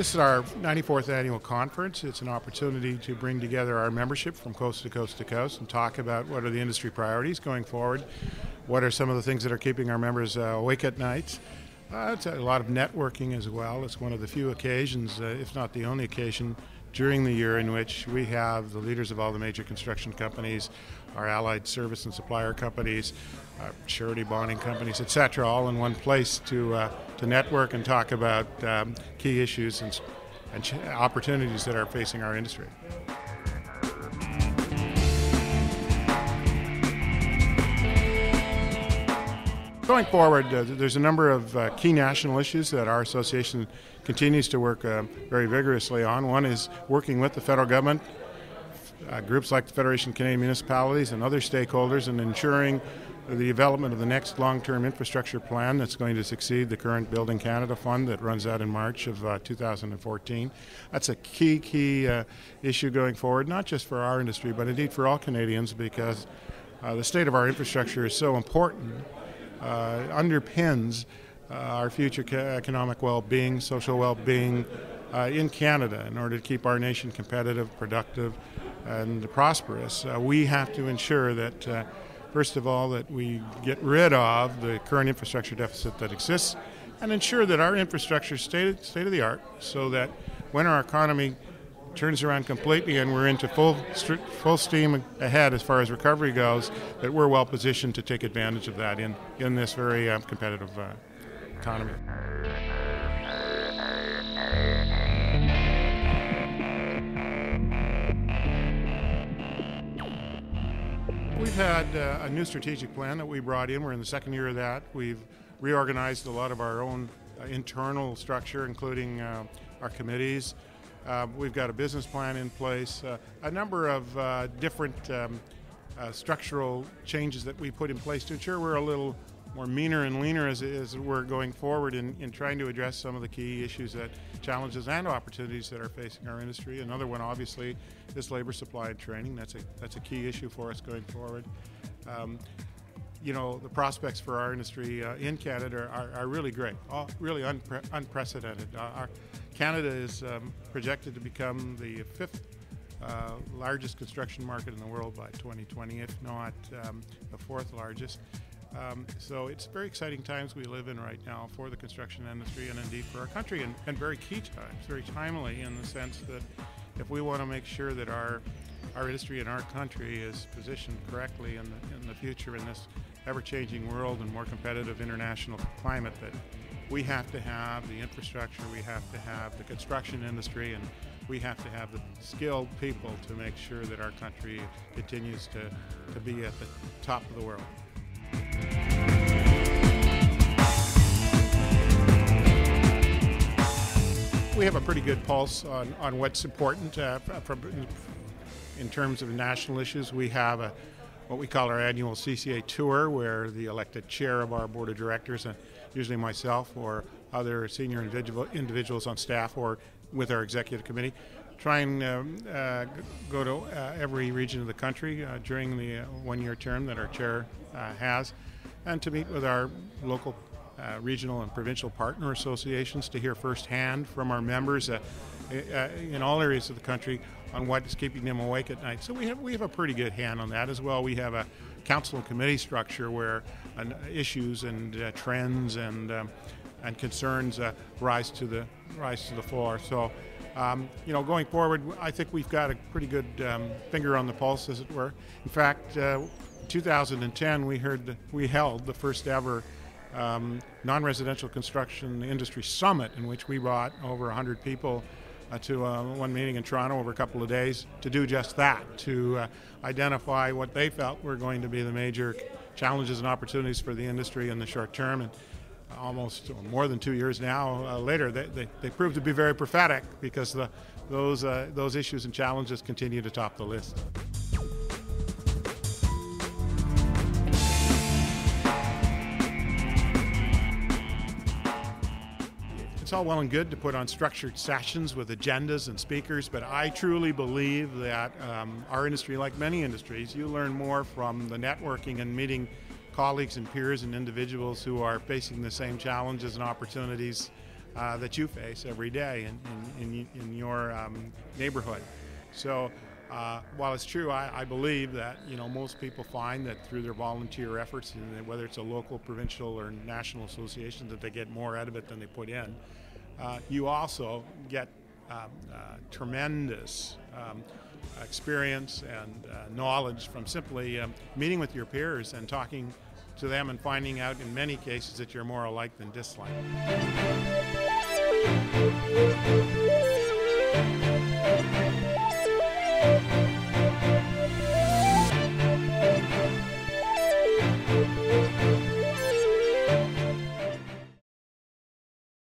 This is our 94th annual conference. It's an opportunity to bring together our membership from coast to coast to coast and talk about what are the industry priorities going forward, what are some of the things that are keeping our members awake at night. It's a lot of networking as well. It's one of the few occasions, if not the only occasion, during the year in which we have the leaders of all the major construction companies, our allied service and supplier companies, surety bonding companies, etc., all in one place to network and talk about key issues and opportunities that are facing our industry. Going forward, there's a number of key national issues that our association continues to work very vigorously on. One is working with the federal government, groups like the Federation of Canadian Municipalities and other stakeholders, in ensuring the development of the next long-term infrastructure plan that's going to succeed the current Building Canada Fund that runs out in March of 2014. That's a key issue going forward, not just for our industry, but indeed for all Canadians, because the state of our infrastructure is so important. Underpins our future economic well-being, social well-being in Canada. In order to keep our nation competitive, productive, and prosperous, we have to ensure that, first of all, that we get rid of the current infrastructure deficit that exists and ensure that our infrastructure is state of the art, so that when our economy turns around completely and we're into full steam ahead as far as recovery goes, that we're well positioned to take advantage of that in this very competitive economy. We've had a new strategic plan that we brought in. We're in the second year of that. We've reorganized a lot of our own internal structure, including our committees. We've got a business plan in place, a number of different structural changes that we put in place to ensure we're a little more meaner and leaner as we're going forward in trying to address some of the key issues, challenges and opportunities that are facing our industry. Another one, obviously, is labor supply and training. That's a key issue for us going forward. The prospects for our industry in Canada are really great, really unprecedented. Canada is projected to become the fifth largest construction market in the world by 2020, if not the fourth largest. So it's very exciting times we live in right now for the construction industry and indeed for our country, and very key times, very timely in the sense that if we want to make sure that our industry and our country is positioned correctly in the future in this ever-changing world and more competitive international climate, that we have to have the infrastructure, we have to have the construction industry, and we have to have the skilled people to make sure that our country continues to be at the top of the world. We have a pretty good pulse on what's important in terms of national issues. We have what we call our annual CCA tour, where the elected chair of our board of directors, and usually myself or other senior individuals on staff or with our executive committee, try and go to every region of the country during the one-year term that our chair has, and to meet with our local regional and provincial partner associations to hear firsthand from our members in all areas of the country on what is keeping them awake at night. So we have a pretty good hand on that as well. We have a council and committee structure where issues and trends and concerns rise to the fore. So going forward, I think we've got a pretty good finger on the pulse, as it were. In fact, 2010 we held the first ever non-residential construction industry summit, in which we brought over 100 people to one meeting in Toronto over a couple of days to do just that, to identify what they felt were going to be the major challenges and opportunities for the industry in the short term. And almost more than 2 years now later, they proved to be very prophetic, because those issues and challenges continue to top the list. It's all well and good to put on structured sessions with agendas and speakers, but I truly believe that our industry, like many industries, you learn more from the networking and meeting colleagues and peers and individuals who are facing the same challenges and opportunities that you face every day in your neighborhood. So while it's true, I believe that most people find that through their volunteer efforts, whether it's a local, provincial, or national association, that they get more out of it than they put in. You also get tremendous experience and knowledge from simply meeting with your peers and talking to them and finding out in many cases that you're more alike than dislike.